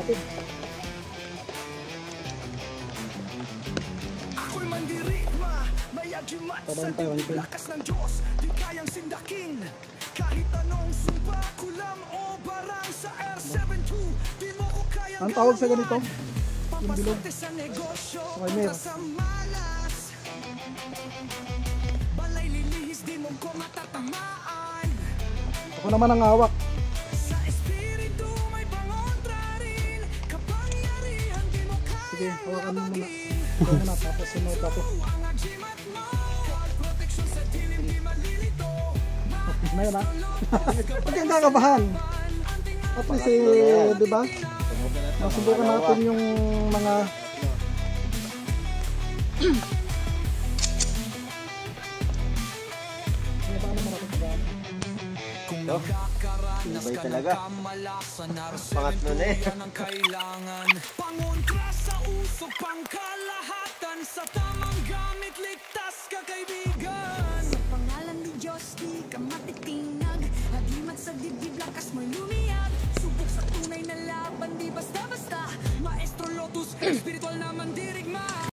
malapit. Ako'y mandirigma, may agimat sa lakas ng Diyos, di kayang sindakin. Kahit anong sumpa, kulam o barang sa R72, di mo ko kayang ang tawag sa ganito? Yung bilog. papaswerte sa negosyo, Primer. sa malas. Balay lilihis, di mo ko matatamaan. Ako naman ang hawak. Sa espiritu may pangontra rin, kapangyarihan di mo Sige, kayang hawakan mo muna. labagin. Ito muna, tapos sunod ako. Ang agimat mo, proteksyon sa dilim di malilito. Na yun ha? Huwag kang kakabahan. At least di ba? Masubukan natin yung mga Ibay talaga. Pangatlo na eh. Pangontra sa usok, pangkalahatan sa tamang gamit.